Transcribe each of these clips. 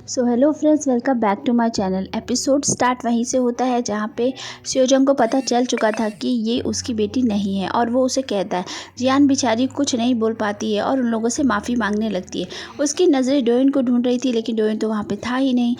So hello friends, welcome back to my channel. Episode start वहीं से होता है जहाँ पे सियोजंग को पता चल चुका था कि ये उसकी बेटी नहीं है और वो उसे कहता है। जियान बेचारी कुछ नहीं बोल पाती है और उन लोगों से माफ़ी मांगने लगती है। उसकी नज़रें डोइन को ढूंढ रही थी लेकिन डोइन तो वहाँ पे था ही नहीं।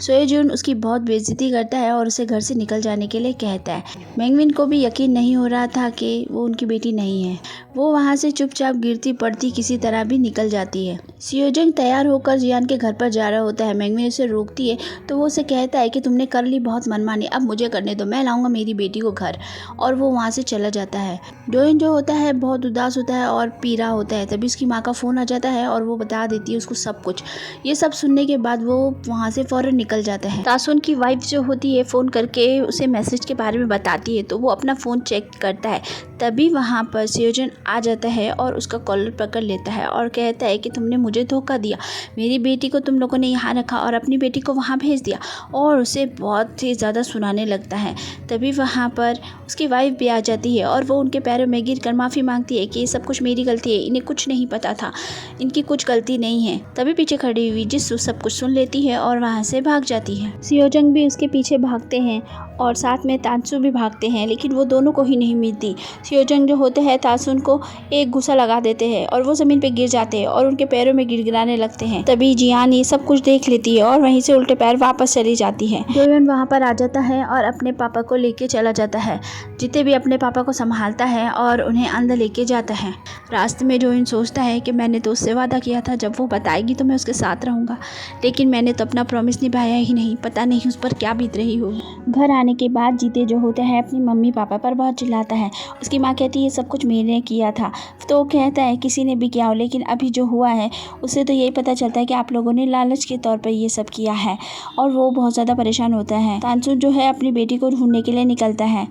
सोएजुन उसकी बहुत बेइज्जती करता है और उसे घर से निकल जाने के लिए कहता है। मैंगमिन को भी यकीन नहीं हो रहा था कि वो उनकी बेटी नहीं है। वो वहाँ से चुपचाप गिरती पड़ती किसी तरह भी निकल जाती है। सियोजंग तैयार होकर जियान के घर पर जा रहा होता है। मैंगमिन उसे रोकती है तो वो उसे कहता है कि तुमने कर ली बहुत मनमानी, अब मुझे करने दो, मैं लाऊंगा मेरी बेटी को घर। और वो वहाँ से चला जाता है। डोइन जो होता है बहुत उदास होता है और पी रहा होता है। तभी उसकी माँ का फ़ोन आ जाता है और वो बता देती है उसको सब कुछ। ये सब सुनने के बाद वो वहाँ से फ़ौरन निकल जाता है। तासुन की वाइफ जो होती है फ़ोन करके उसे मैसेज के बारे में बताती है तो वो अपना फ़ोन चेक करता है। तभी वहाँ पर सियोजन आ जाता है और उसका कॉलर पकड़ लेता है और कहता है कि तुमने मुझे धोखा दिया, मेरी बेटी को तुम लोगों ने यहाँ रखा और अपनी बेटी को वहाँ भेज दिया, और उसे बहुत ही ज़्यादा सुनाने लगता है। तभी वहाँ पर उसकी वाइफ भी आ जाती है और वो उनके पैरों में गिर कर माफ़ी मांगती है कि ये सब कुछ मेरी गलती है, इन्हें कुछ नहीं पता था, इनकी कुछ गलती नहीं है। तभी पीछे खड़ी हुई जिस्सू सब कुछ सुन लेती है और वहाँ से भाग जाती है। सियोजंग भी उसके पीछे भागते हैं और साथ में तानसु भी भागते हैं लेकिन वो दोनों को ही नहीं मिलती। सियोजंग जो होते हैं तासुन को एक गुस्सा लगा देते हैं और वो ज़मीन पे गिर जाते हैं और उनके पैरों में गिड़गिड़ाने लगते हैं। तभी जियान ये सब कुछ देख लेती है और वहीं से उल्टे पैर वापस चली जाती है। डोयन वहाँ पर आ जाता है और अपने पापा को लेके चला जाता है। जिते भी अपने पापा को संभालता है और उन्हें अंदर लेके जाता है। रास्ते में डोयन सोचता है कि मैंने तो उससे वादा किया था जब वो बताएगी तो मैं उसके साथ रहूँगा, लेकिन मैंने तो अपना प्रॉमिस निभाया ही नहीं, पता नहीं उस पर क्या बीत रही होगी। घर आने के बाद जीते जो होता है अपनी मम्मी पापा पर बहुत चिल्लाता है। उसकी माँ कहती है सब कुछ मैंने किया था, तो कहता है किसी ने भी किया हो, लेकिन अभी जो हुआ है उसे तो यही पता चलता है कि आप लोगों ने लालच के तौर पर ये सब किया है, और वो बहुत ज़्यादा परेशान होता है। तानसु जो है अपनी बेटी को ढूंढने के लिए निकलता है।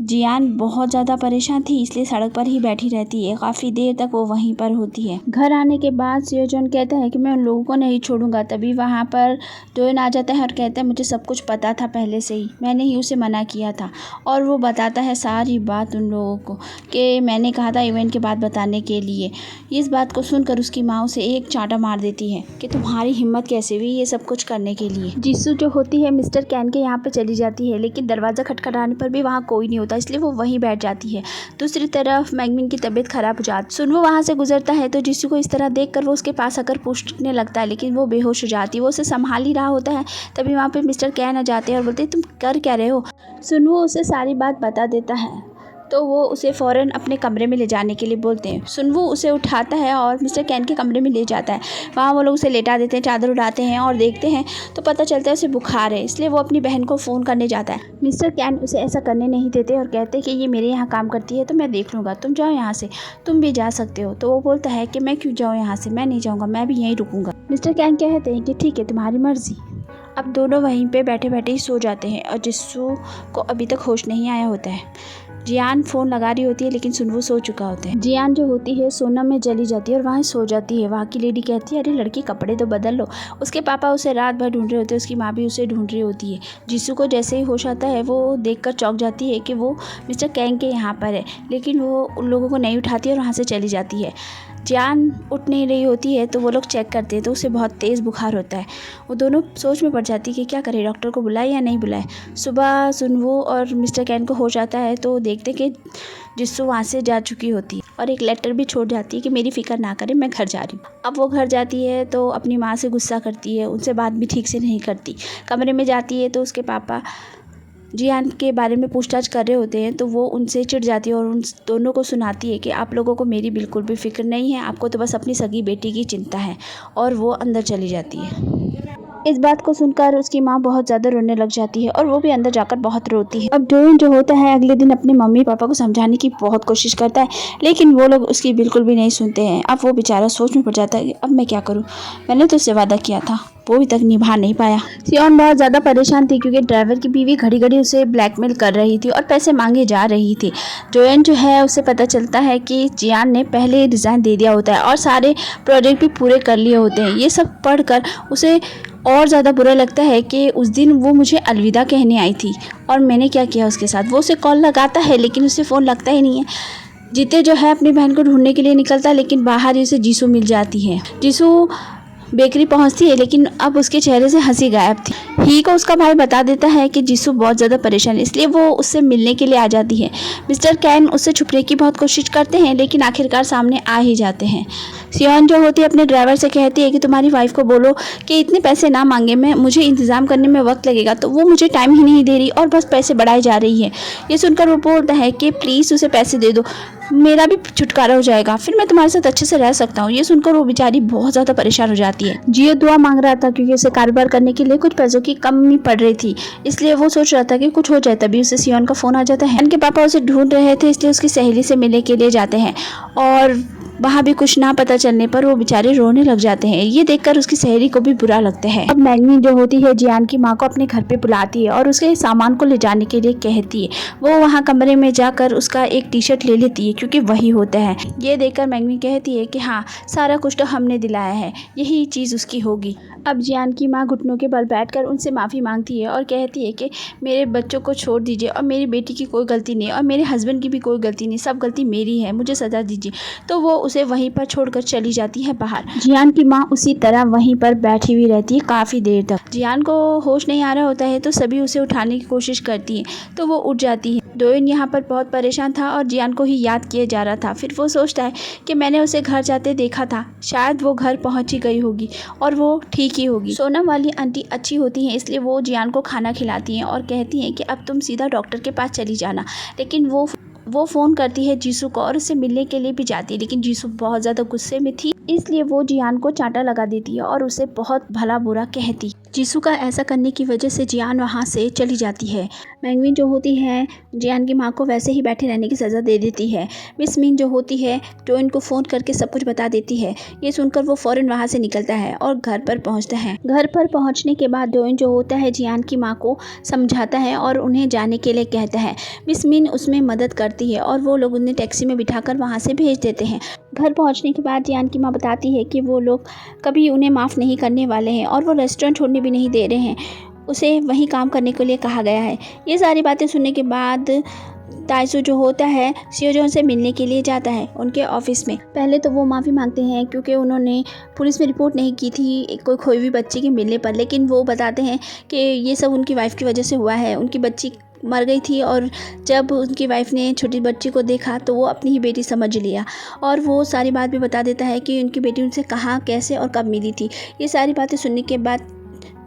जियान बहुत ज़्यादा परेशान थी इसलिए सड़क पर ही बैठी रहती है। काफ़ी देर तक वो वहीं पर होती है। घर आने के बाद सियोजन कहता है कि मैं उन लोगों को नहीं छोड़ूंगा। तभी वहाँ पर डोइन आ जाता है और कहता है मुझे सब कुछ पता था पहले से ही, मैंने ही उसे मना किया था। और वो बताता है सारी बात उन लोगों को कि मैंने कहा था इवेंट के बाद बताने के लिए। इस बात को सुनकर उसकी माँ उसे एक चांटा मार देती है कि तुम्हारी हिम्मत कैसे हुई ये सब कुछ करने के लिए। जिसू जो होती है मिस्टर कैन के यहाँ पे चली जाती है लेकिन दरवाज़ा खटखटाने पर भी वहाँ कोई नहीं होता, इसलिए वो वहीं बैठ जाती है। दूसरी तरफ मैंगमिन की तबीयत खराब हो जाती। सुनवो वहाँ से गुजरता है तो जिसू को इस तरह देखकर वो उसके पास आकर पूछने लगता है लेकिन वो बेहोश हो जाती है। वो उसे संभाल ही रहा होता है। तभी वहाँ पे मिस्टर कैन आ जाते हैं और बोलते हैं तुम कर क्या रहे हो। सुनवो उसे सारी बात बता देता है तो वो उसे फ़ौरन अपने कमरे में ले जाने के लिए बोलते हैं। सुनवो उसे उठाता है और मिस्टर कैन के कमरे में ले जाता है। वहाँ वो लोग उसे लेटा देते हैं, चादर उड़ाते हैं और देखते हैं तो पता चलता है उसे बुखार है, इसलिए वो अपनी बहन को फ़ोन करने जाता है। मिस्टर कैन उसे ऐसा करने नहीं देते और कहते हैं कि ये मेरे यहाँ काम करती है तो मैं देख लूँगा, तुम जाओ यहाँ से, तुम भी जा सकते हो। तो वो बोलता है कि मैं क्यों जाऊँ यहाँ से, मैं नहीं जाऊँगा, मैं भी यहीं रुकूँगा। मिस्टर कैन कहते हैं कि ठीक है तुम्हारी मर्ज़ी। अब दोनों वहीं पे बैठे बैठे ही सो जाते हैं और जिस्सू को अभी तक होश नहीं आया होता है। जियान फ़ोन लगा रही होती है लेकिन सुनवो सो चुका होता है। जियान जो होती है सोना में चली जाती है और वहाँ सो जाती है। वहाँ की लेडी कहती है अरे लड़की कपड़े तो बदल लो। उसके पापा उसे रात भर ढूंढ रहे होते हैं, उसकी माँ भी उसे ढूंढ रही होती है। जिसू को जैसे ही होश आता है वो देखकर चौंक जाती है कि वो मिस्टर कैंग के यहाँ पर है, लेकिन वो उन लोगों को नहीं उठाती और वहाँ से चली जाती है। जियान उठ नहीं रही होती है तो वो लोग चेक करते हैं तो उसे बहुत तेज़ बुखार होता है। वो दोनों सोच में पड़ जाती है कि क्या करें, डॉक्टर को बुलाए या नहीं बुलाए। सुबह सुनवो और मिस्टर कैन को होश आता है तो देखते कि जिस्सू वहाँ से जा चुकी होती है और एक लेटर भी छोड़ जाती है कि मेरी फ़िक्र ना करें, मैं घर जा रही हूँ। अब वो घर जाती है तो अपनी माँ से गुस्सा करती है, उनसे बात भी ठीक से नहीं करती। कमरे में जाती है तो उसके पापा जियान के बारे में पूछताछ कर रहे होते हैं तो वो उनसे चिढ़ जाती है और उन दोनों को सुनाती है कि आप लोगों को मेरी बिल्कुल भी फिक्र नहीं है, आपको तो बस अपनी सगी बेटी की चिंता है। और वो अंदर चली जाती है। इस बात को सुनकर उसकी माँ बहुत ज़्यादा रोने लग जाती है और वो भी अंदर जाकर बहुत रोती है। अब डोइन जो होता है अगले दिन अपने मम्मी पापा को समझाने की बहुत कोशिश करता है लेकिन वो लोग उसकी बिल्कुल भी नहीं सुनते हैं। अब वो बेचारा सोच में पड़ जाता है कि अब मैं क्या करूँ, मैंने तो उससे वादा किया था, वो भी तक निभा नहीं पाया। सियोन बहुत ज़्यादा परेशान थी क्योंकि ड्राइवर की बीवी घड़ी घड़ी उसे ब्लैकमेल कर रही थी और पैसे मांगे जा रही थी। डोइन जो है उसे पता चलता है कि जियान ने पहले रिज़ाइन दे दिया होता है और सारे प्रोजेक्ट भी पूरे कर लिए होते हैं। ये सब पढ़कर उसे और ज़्यादा बुरा लगता है कि उस दिन वो मुझे अलविदा कहने आई थी और मैंने क्या किया उसके साथ। वो उसे कॉल लगाता है लेकिन उसे फ़ोन लगता ही नहीं है। जीते जो है अपनी बहन को ढूंढने के लिए निकलता है लेकिन बाहर ही उसे जीसू मिल जाती है। जीसू बेकरी पहुंचती है, लेकिन अब उसके चेहरे से हंसी गायब थी। ही को उसका भाई बता देता है कि जीसू बहुत ज़्यादा परेशान है, इसलिए वो उससे मिलने के लिए आ जाती है। मिस्टर कैन उससे छुपने की बहुत कोशिश करते हैं, लेकिन आखिरकार सामने आ ही जाते हैं। सियोन जो होती है अपने ड्राइवर से कहती है कि तुम्हारी वाइफ को बोलो कि इतने पैसे ना मांगे, मुझे इंतज़ाम करने में वक्त लगेगा, तो वो मुझे टाइम ही नहीं दे रही और बस पैसे बढ़ाई जा रही है। ये सुनकर वो बोलता है कि प्लीज़ उसे पैसे दे दो, मेरा भी छुटकारा हो जाएगा, फिर मैं तुम्हारे साथ अच्छे से रह सकता हूँ। ये सुनकर वो बेचारी बहुत ज़्यादा परेशान हो जाती है। जियो दुआ मांग रहा था क्योंकि उसे कारोबार करने के लिए कुछ पैसों की कमी पड़ रही थी, इसलिए वो सोच रहा था कि कुछ हो जाए। तभी उसे सियोन का फ़ोन आ जाता है। उनके पापा उसे ढूंढ रहे थे, इसलिए उसकी सहेली से मिलने के लिए जाते हैं और वहाँ भी कुछ ना पता चलने पर वो बेचारे रोने लग जाते हैं। ये देखकर उसकी सहेली को भी बुरा लगता है। अब मैगनी जो होती है जियान की माँ को अपने घर पे बुलाती है और उसके सामान को ले जाने के लिए कहती है। वो वहाँ कमरे में जाकर उसका एक टी शर्ट ले लेती है क्योंकि वही होता है। ये देखकर मैगनी कहती है कि हाँ, सारा कुछ तो हमने दिलाया है, यही चीज़ उसकी होगी। अब जियान की माँ घुटनों के बल बैठकर उनसे माफ़ी मांगती है और कहती है कि मेरे बच्चों को छोड़ दीजिए और मेरी बेटी की कोई गलती नहीं और मेरे हस्बैंड की भी कोई गलती नहीं, सब गलती मेरी है, मुझे सज़ा दीजिए। तो वो उसे वहीं पर छोड़कर चली जाती है बाहर। जियान की माँ उसी तरह वहीं पर बैठी हुई रहती है काफ़ी देर तक। जियान को होश नहीं आ रहा होता है तो सभी उसे उठाने की कोशिश करती हैं, तो वो उठ जाती है। डोइन यहाँ पर बहुत परेशान था और जियान को ही याद किया जा रहा था। फिर वो सोचता है कि मैंने उसे घर जाते देखा था, शायद वो घर पहुँच ही गई होगी और वो ठीक ही होगी। सोनम वाली आंटी अच्छी होती हैं, इसलिए वो जियान को खाना खिलाती हैं और कहती हैं कि अब तुम सीधा डॉक्टर के पास चली जाना। लेकिन वो फ़ोन करती है जीसू को और उससे मिलने के लिए भी जाती है, लेकिन जीसू बहुत ज़्यादा गुस्से में थी, इसलिए वो जियान को चांटा लगा देती है और उसे बहुत भला बुरा कहती। जीसू का ऐसा करने की वजह से जियान वहाँ से चली जाती है। मैंगविन जो होती है जियान की माँ को वैसे ही बैठे रहने की सज़ा दे देती है। मिस मिन जो होती है डोइन को फ़ोन करके सब कुछ बता देती है। ये सुनकर वो फ़ौरन वहाँ से निकलता है और घर पर पहुँचता है। घर पर पहुँचने के बाद डोइन जो होता है जियान की माँ को समझाता है और उन्हें जाने के लिए कहता है। मिस मिन उसमें मदद करती है और वो लोग उन्हें टैक्सी में बिठाकर वहाँ से भेज देते हैं। घर पहुँचने के बाद जियान की माँ बताती है कि वो लोग कभी उन्हें माफ़ नहीं करने वाले हैं और वो रेस्टोरेंट छोड़ने भी नहीं दे रहे हैं, उसे वहीं काम करने के लिए कहा गया है। ये सारी बातें सुनने के बाद ताइसू जो होता है सियोजोन से मिलने के लिए जाता है उनके ऑफिस में। पहले तो वो माफ़ी मांगते हैं क्योंकि उन्होंने पुलिस में रिपोर्ट नहीं की थी कोई खोई हुई बच्ची के मिलने पर, लेकिन वो बताते हैं कि ये सब उनकी वाइफ की वजह से हुआ है। उनकी बच्ची मर गई थी और जब उनकी वाइफ ने छोटी बच्ची को देखा तो वो अपनी ही बेटी समझ लिया और वो सारी बात भी बता देता है कि उनकी बेटी उनसे कहाँ, कैसे और कब मिली थी। ये सारी बातें सुनने के बाद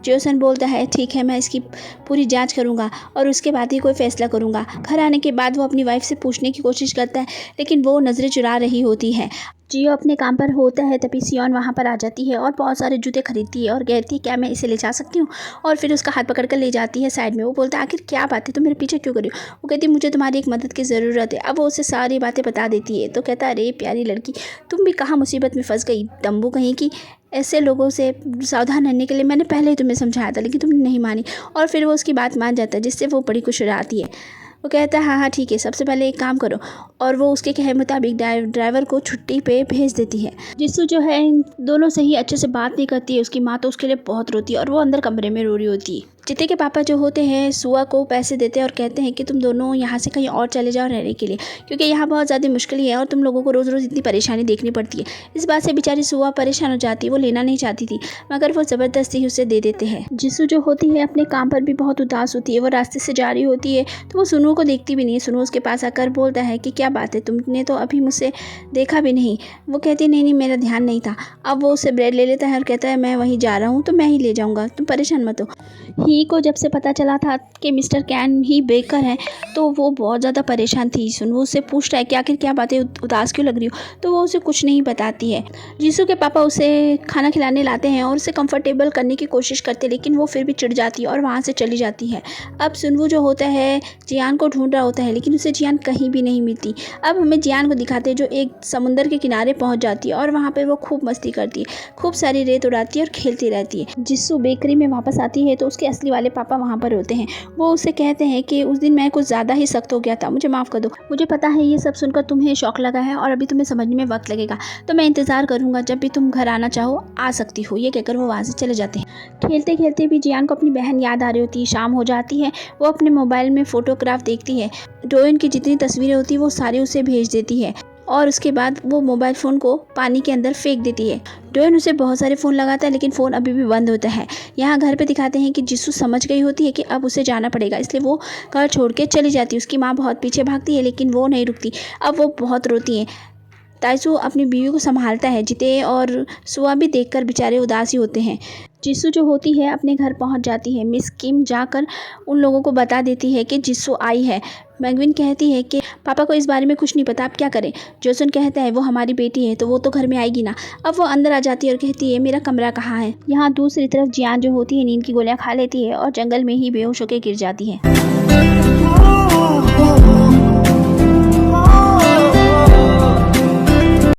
जोसन बोलता है ठीक है, मैं इसकी पूरी जांच करूंगा और उसके बाद ही कोई फ़ैसला करूंगा। घर आने के बाद वो अपनी वाइफ से पूछने की कोशिश करता है, लेकिन वो नज़रें चुरा रही होती है। जियो अपने काम पर होता है तभी सियोन वहाँ पर आ जाती है और बहुत सारे जूते खरीदती है और कहती है क्या मैं इसे ले जा सकती हूँ, और फिर उसका हाथ पकड़ कर ले जाती है साइड में। वो बोलता है आखिर क्या बात है, तुम मेरे पीछे क्यों कर रही हो। वो कहती है मुझे तुम्हारी एक मदद की ज़रूरत है। अब वो उसे सारी बातें बता देती है तो कहता है अरे प्यारी लड़की, तुम भी कहाँ मुसीबत में फंस गई, तंबू कहीं की। ऐसे लोगों से सावधान रहने के लिए मैंने पहले ही तुम्हें समझाया था, लेकिन तुमने नहीं मानी। और फिर वो उसकी बात मान जाता है, जिससे वो बड़ी खुश हो जाती है। वो कहता है हाँ हाँ ठीक है, सबसे पहले एक काम करो, और वो उसके कहे मुताबिक ड्राइवर को छुट्टी पे भेज देती है। जिसू जो है इन दोनों से ही अच्छे से बात नहीं करती है। उसकी माँ तो उसके लिए बहुत रोती है और वो अंदर कमरे में रो रही होती है। चिते के पापा जो होते हैं सुआ को पैसे देते हैं और कहते हैं कि तुम दोनों यहाँ से कहीं और चले जाओ रहने के लिए, क्योंकि यहाँ बहुत ज़्यादा मुश्किल है और तुम लोगों को रोज़ रोज़ इतनी परेशानी देखनी पड़ती है। इस बात से बेचारी सुआ परेशान हो जाती है। वो लेना नहीं चाहती थी मगर वो ज़बरदस्ती उसे दे देते हैं। जिसू जो होती है अपने काम पर भी बहुत उदास होती है। वो रास्ते से जा रही होती है तो वो सुनू को देखती भी नहीं है। सुनू उसके पास आकर बोलता है कि क्या बात है, तुमने तो अभी मुझसे देखा भी नहीं। वो कहती है नहीं मेरा ध्यान नहीं था। अब वो उससे ब्रेड ले लेता है और कहता है मैं वहीं जा रहा हूँ तो मैं ही ले जाऊँगा, तुम परेशान मत हो। ही को जब से पता चला था कि मिस्टर कैन ही बेकर है तो वो बहुत ज़्यादा परेशान थी। सुन वो उससे पूछता है कि आखिर क्या बातें, उदास क्यों लग रही हो, तो वो उसे कुछ नहीं बताती है। जीसू के पापा उसे खाना खिलाने लाते हैं और उसे कंफर्टेबल करने की कोशिश करते हैं, लेकिन वो फिर भी चिढ़ जाती है और वहाँ से चली जाती है। अब सुनवू जो होता है जियान को ढूंढ रहा होता है, लेकिन उसे जियान कहीं भी नहीं मिलती। अब हमें जियान को दिखाते हैं जो एक समुंदर के किनारे पहुँच जाती है और वहाँ पर वो खूब मस्ती करती है, खूब सारी रेत उड़ाती है और खेलती रहती है। जिसू बेकरी में वापस आती है तो उसके असली वाले पापा वहाँ पर होते हैं। वो उससे कहते हैं कि उस दिन मैं कुछ ज़्यादा ही सख्त हो गया था, मुझे माफ़ कर दो। मुझे पता है ये सब सुनकर तुम्हें शौक लगा है और अभी तुम्हें समझने में वक्त लगेगा, तो मैं इंतज़ार करूँगा, जब भी तुम घर आना चाहो आ सकती हो। ये कहकर वो वहाँ से चले जाते हैं। खेलते खेलते भी जियान को अपनी बहन याद आ रही होती है। शाम हो जाती है, वो अपने मोबाइल में फ़ोटोग्राफ देखती है। डोइन की जितनी तस्वीरें होती है वो सारी उसे भेज देती है और उसके बाद वो मोबाइल फ़ोन को पानी के अंदर फेंक देती है। डोयन उसे बहुत सारे फ़ोन लगाता है लेकिन फ़ोन अभी भी बंद होता है। यहाँ घर पे दिखाते हैं कि जिसू समझ गई होती है कि अब उसे जाना पड़ेगा, इसलिए वो घर छोड़ के चली जाती है। उसकी माँ बहुत पीछे भागती है लेकिन वो नहीं रुकती। अब वो बहुत रोती है। ताइसू अपनी बीवी को संभालता है। जिते और सुआ भी देखकर बेचारे उदास ही होते हैं। जिसू जो होती है अपने घर पहुंच जाती है। मिस किम जाकर उन लोगों को बता देती है कि जिसू आई है। मैंगविन कहती है कि पापा को इस बारे में कुछ नहीं पता, आप क्या करें। जोसन कहता है वो हमारी बेटी है तो वो तो घर में आएगी ना। अब वो अंदर आ जाती है और कहती है मेरा कमरा कहाँ है। यहाँ दूसरी तरफ जियान जो होती है नींद की गोलियां खा लेती है और जंगल में ही बेहोश होकर गिर जाती है।